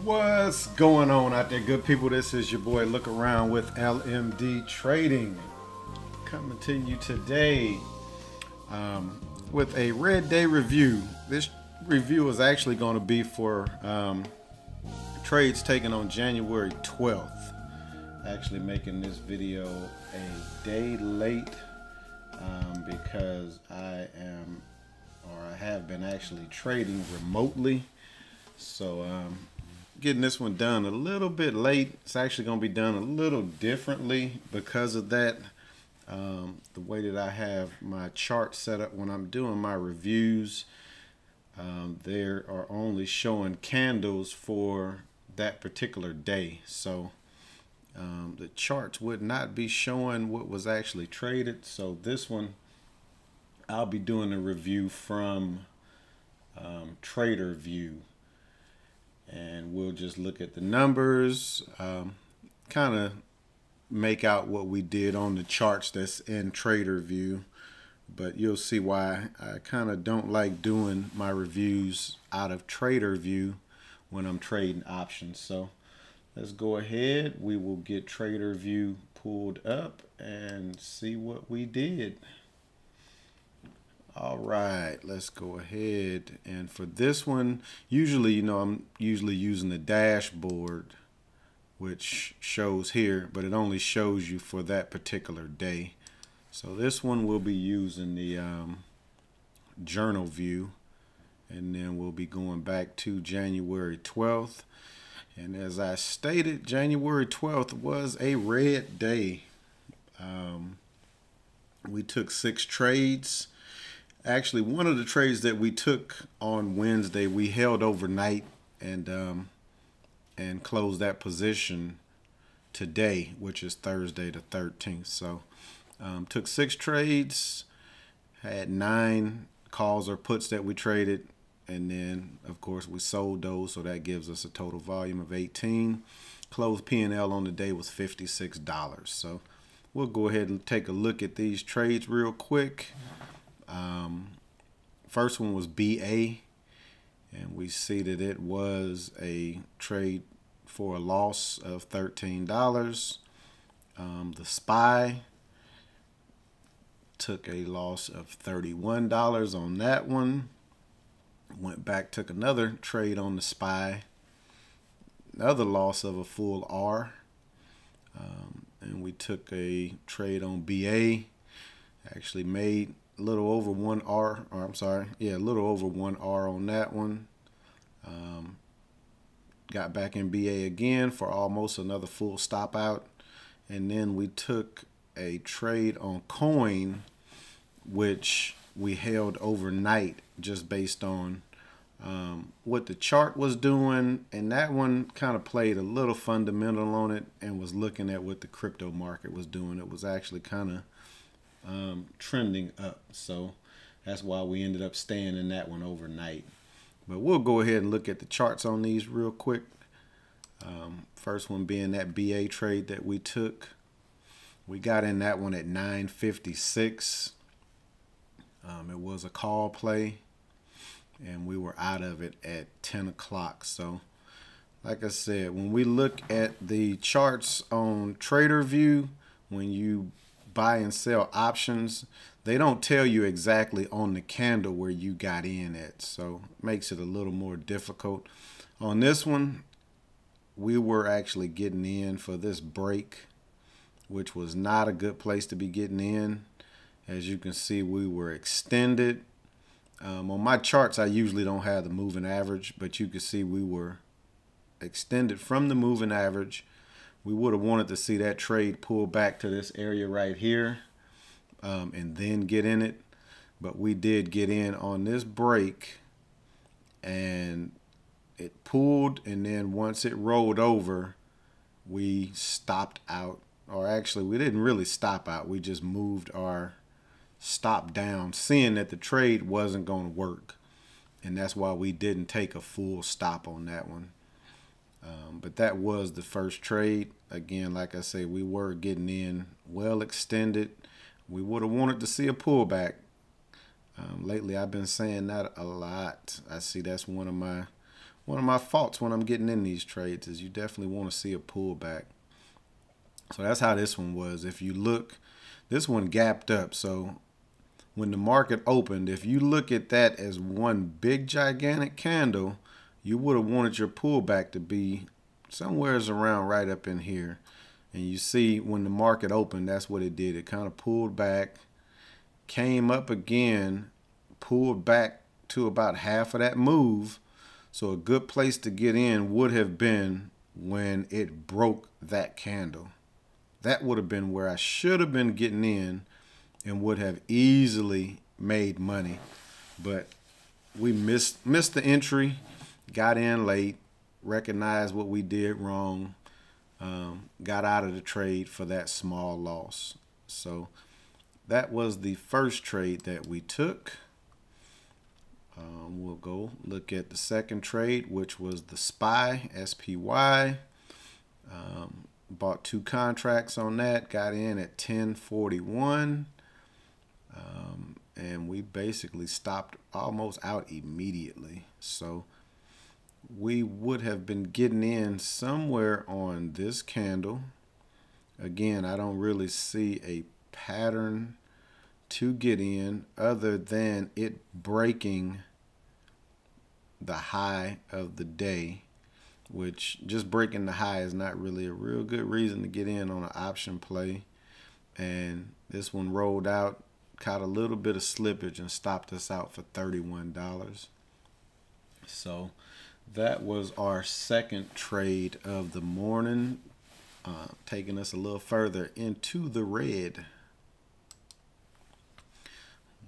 What's going on out there, good people? This is your boy Look Around with LMD Trading, coming to you today with a red day review. This review is actually going to be for trades taken on January 12th. Actually making this video a day late because I have been actually trading remotely. So getting this one done a little bit late. It's actually going to be done a little differently because of that. The way that I have my chart set up when I'm doing my reviews, there are only showing candles for that particular day. So the charts would not be showing what was actually traded. So this one, I'll be doing a review from Trader View. And we'll just look at the numbers, kind of make out what we did on the charts that's in Trader View. But you'll see why I kind of don't like doing my reviews out of Trader View when I'm trading options. So let's go ahead. We will get Trader View pulled up and see what we did. All right, let's go ahead. And for this one, usually, I'm usually using the dashboard, which shows here, but it only shows you for that particular day. So this one we'll be using the journal view, and then we'll be going back to January 12th. And as I stated, January 12th was a red day. We took 6 trades. Actually, one of the trades that we took on Wednesday, we held overnight and closed that position today, which is Thursday the 13th. So took 6 trades, had 9 calls or puts that we traded, and then of course we sold those, so that gives us a total volume of 18. Closed P&L on the day was $56. So we'll go ahead and take a look at these trades real quick. First one was BA, and we see that it was a trade for a loss of $13. The SPY took a loss of $31 on that one. Went back, took another trade on the SPY, another loss of a full R. And we took a trade on BA, actually made a little over 1 R, or I'm sorry, yeah, a little over 1 R on that one. Got back in BA again for almost another full stop out. And then we took a trade on Coin, which we held overnight just based on what the chart was doing. And that one kind of played a little fundamental on it and was looking at what the crypto market was doing. It was actually kind of trending up, so that's why we ended up staying in that one overnight. But we'll go ahead and look at the charts on these real quick. First one being that BA trade that we took. We got in that one at 9.56. It was a call play, and we were out of it at 10 o'clock. So like I said, when we look at the charts on Trader View, when you buy and sell options, they don't tell you exactly on the candle where you got in at, so it makes it a little more difficult. On this one, we were actually getting in for this break, which was not a good place to be getting in. As you can see, we were extended. On my charts, I usually don't have the moving average, but you can see we were extended from the moving average. We would have wanted to see that trade pull back to this area right here and then get in it. But we did get in on this break, and it pulled, and then once it rolled over, we stopped out. Or actually, we didn't really stop out. We just moved our stop down, seeing that the trade wasn't going to work. And that's why we didn't take a full stop on that one. But that was the first trade. Again, like I say, we were getting in well extended. We would have wanted to see a pullback. Lately, I've been saying that a lot. I see that's one of my one of my faults when I'm getting in these trades is you definitely want to see a pullback. So that's how this one was. If you look, this one gapped up. So when the market opened, if you look at that as one big gigantic candle, you would have wanted your pullback to be somewhere around right up in here. And you see when the market opened, that's what it did. It kind of pulled back, came up again, pulled back to about half of that move. So a good place to get in would have been when it broke that candle. That would have been where I should have been getting in and would have easily made money. But we missed the entry, got in late, recognized what we did wrong, got out of the trade for that small loss. So that was the first trade that we took. We'll go look at the second trade, which was the SPY, SPY. Bought 2 contracts on that, got in at 1041. And we basically stopped almost out immediately. So we would have been getting in somewhere on this candle. Again, I don't really see a pattern to get in other than it breaking the high of the day, which just breaking the high is not really a real good reason to get in on an option play. And this one rolled out, caught a little bit of slippage and stopped us out for $31. So that was our second trade of the morning, taking us a little further into the red.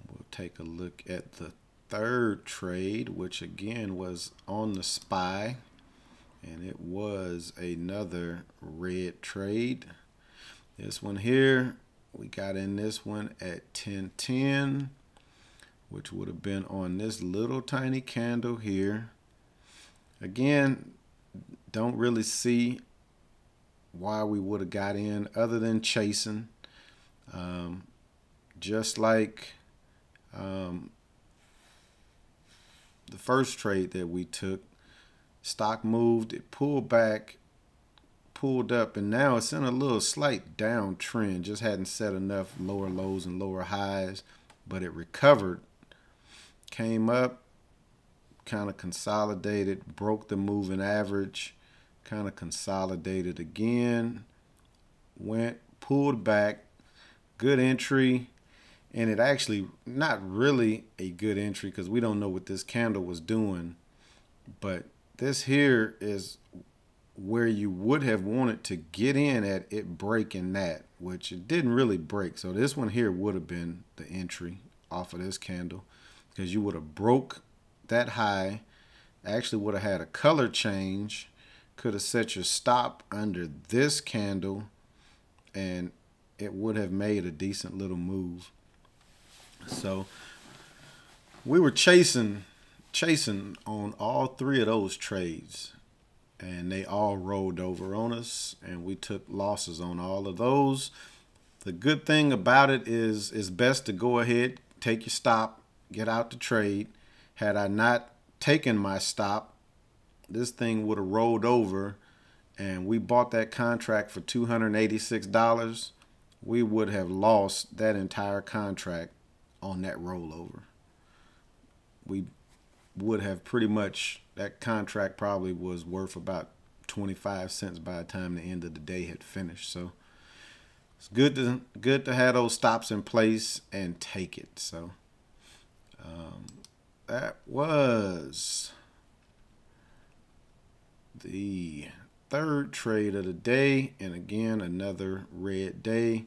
We'll take a look at the third trade, which again was on the SPY, and it was another red trade. This one here, we got in this one at 1010, which would have been on this little tiny candle here. Again, don't really see why we would have got in other than chasing. Just like the first trade that we took, stock moved, it pulled back, pulled up, and now it's in a little slight downtrend. Just hadn't set enough lower lows and lower highs, but it recovered, came up, kind of consolidated, broke the moving average, kind of consolidated again, went, pulled back, good entry. And it actually not really a good entry because we don't know what this candle was doing, but this here is where you would have wanted to get in at it breaking that, which it didn't really break. So this one here would have been the entry off of this candle because you would have broke that high, actually would have had a color change, could have set your stop under this candle, and it would have made a decent little move. So we were chasing on all 3 of those trades, and they all rolled over on us, and we took losses on all of those. The good thing about it is it's best to go ahead, take your stop, get out the trade. Had I not taken my stop, this thing would have rolled over, and we bought that contract for $286. We would have lost that entire contract on that rollover. We would have pretty much, that contract probably was worth about 25 cents by the time the end of the day had finished. So it's good to have those stops in place and take it. So that was the third trade of the day, and again another red day.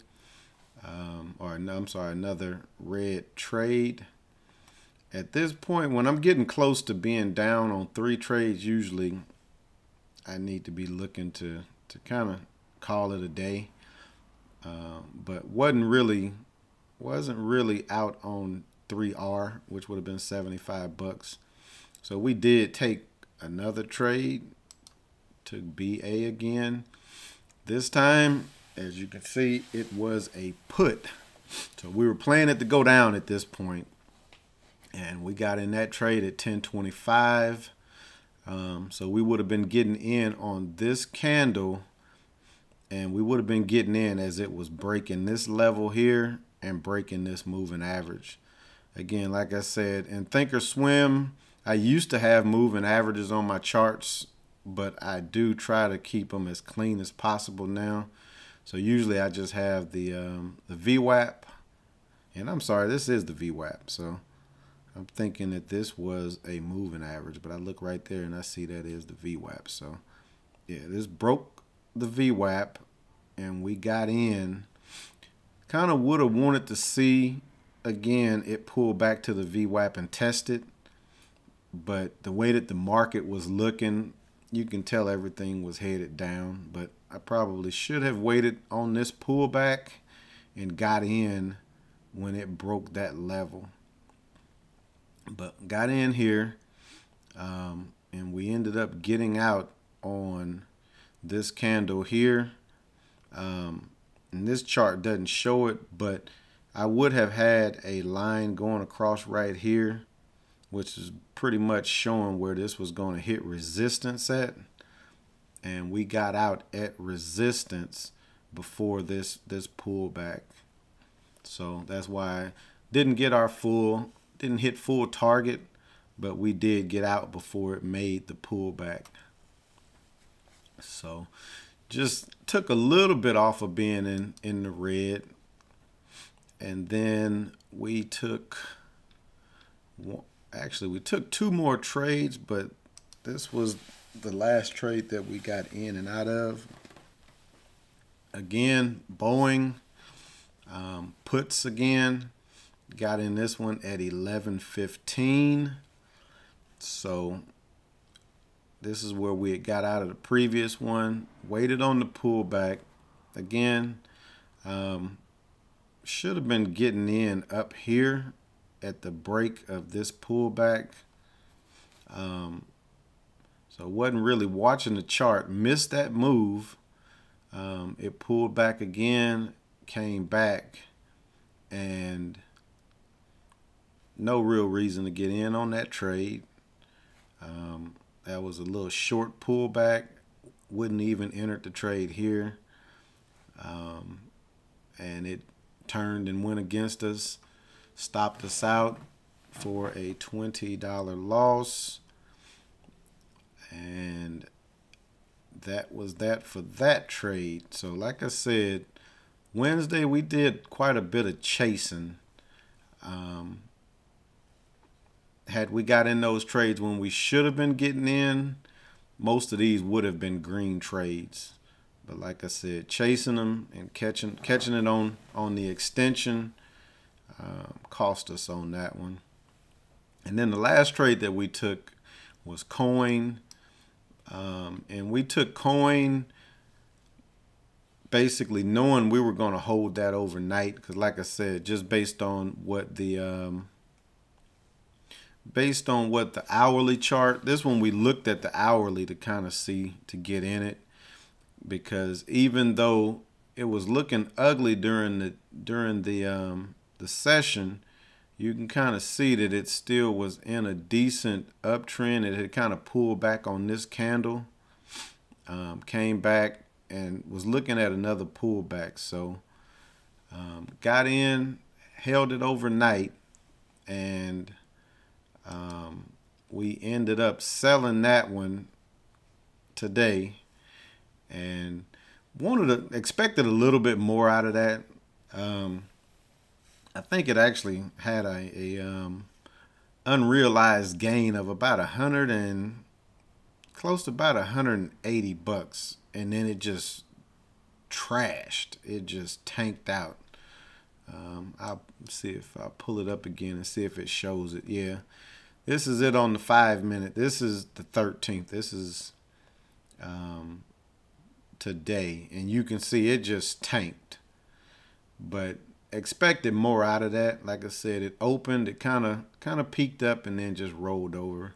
Another red trade. At this point, when I'm getting close to being down on 3 trades, usually I need to be looking to kind of call it a day. But wasn't really out on 3R, which would have been $75. So we did take another trade, took BA again. This time, as you can see, it was a put. So we were playing it to go down at this point, and we got in that trade at 1025. So we would have been getting in on this candle, and we would have been getting in as it was breaking this level here and breaking this moving average. Again, like I said, in Thinkorswim, I used to have moving averages on my charts, but I do try to keep them as clean as possible now. So usually I just have the VWAP, and I'm sorry, this is the VWAP. So I'm thinking that this was a moving average, but I look right there and I see that is the VWAP. So yeah, this broke the VWAP and we got in. Kind of would have wanted to see, again, it pulled back to the VWAP and tested, but the way that the market was looking, you can tell everything was headed down. But I probably should have waited on this pullback and got in when it broke that level. But got in here, and we ended up getting out on this candle here. And this chart doesn't show it, but I would have had a line going across right here, which is pretty much showing where this was going to hit resistance at. And we got out at resistance before this pullback. So that's why I didn't hit full target, but we did get out before it made the pullback. So just took a little bit off of being in the red. And then we took, actually we took 2 more trades, but this was the last trade that we got in and out of. Again, Boeing, puts again, got in this one at 11.15. So this is where we had got out of the previous one, waited on the pullback. Again, should have been getting in up here at the break of this pullback. So wasn't really watching the chart, missed that move. It pulled back again, came back, and no real reason to get in on that trade. That was a little short pullback, wouldn't even enter the trade here. And it turned and went against us, stopped us out for a $20 loss. And that was that for that trade. So like I said, Wednesday we did quite a bit of chasing. Had we got in those trades when we should have been getting in, most of these would have been green trades. But like I said, chasing them and catching it on the extension cost us on that one. And then the last trade that we took was Coin. And we took Coin basically knowing we were going to hold that overnight, because like I said, just based on what the hourly chart, this one we looked at the hourly to kind of see, to get in it, because even though it was looking ugly during the session, you can kind of see that it still was in a decent uptrend. It had kind of pulled back on this candle, came back and was looking at another pullback. So got in, held it overnight, and we ended up selling that one today, and expected a little bit more out of that. I think it actually had a unrealized gain of about close to about 180 bucks, and then it just trashed. It just tanked out. I'll see if I pull it up again and see if it shows it. Yeah, this is it on the 5-minute. This is the 13th. This is today, and you can see it just tanked. But expected more out of that. Like I said, it opened, it kind of peaked up and then just rolled over.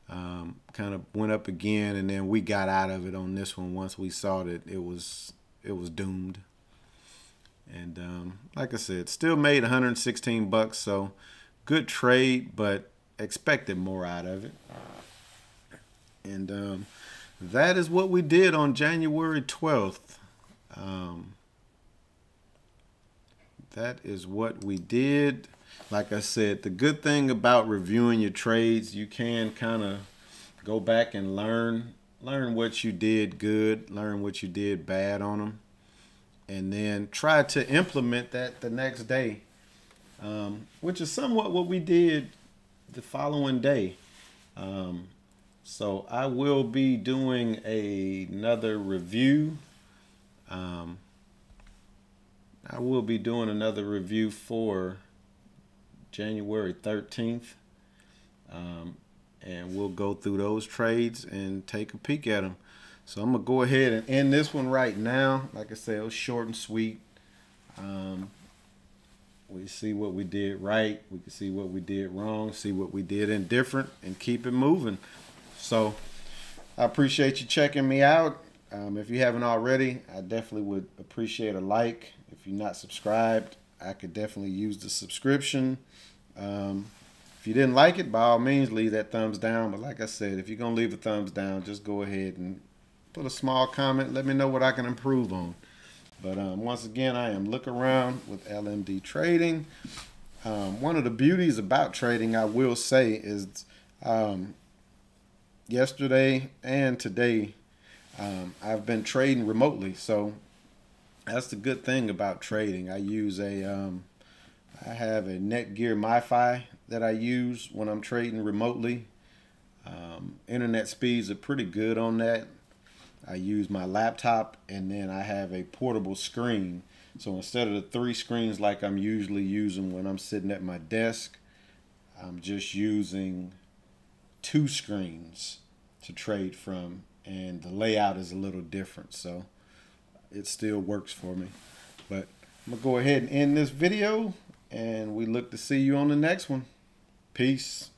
Kind of went up again, and then we got out of it on this one once we saw that it was doomed. And like I said, still made 116 bucks, so good trade, but expected more out of it. And that is what we did on January 12th. That is what we did. Like I said, the good thing about reviewing your trades, you can kind of go back and learn what you did good, learn what you did bad on them, and then try to implement that the next day, which is somewhat what we did the following day. So I will be doing another review. I will be doing another review for January 13th. And we'll go through those trades and take a peek at them. So I'm going to go ahead and end this one right now. Like I said, it was short and sweet. We see what we did right. We can see what we did wrong, see what we did indifferent, and keep it moving. So I appreciate you checking me out. If you haven't already, I definitely would appreciate a like. If you're not subscribed, I could definitely use the subscription. If you didn't like it, by all means, leave that thumbs down. But like I said, if you're going to leave a thumbs down, just go ahead and put a small comment. Let me know what I can improve on. But once again, I am Look Around with LMD Trading. One of the beauties about trading, I will say, is yesterday and today, I've been trading remotely. So that's the good thing about trading. I use I have a Netgear MiFi that I use when I'm trading remotely. Internet speeds are pretty good on that. I use my laptop, and then I have a portable screen. So instead of the 3 screens like I'm usually using when I'm sitting at my desk, I'm just using 2 screens to trade from, and the layout is a little different, so it still works for me. But I'm gonna go ahead and end this video, and we look to see you on the next one. Peace.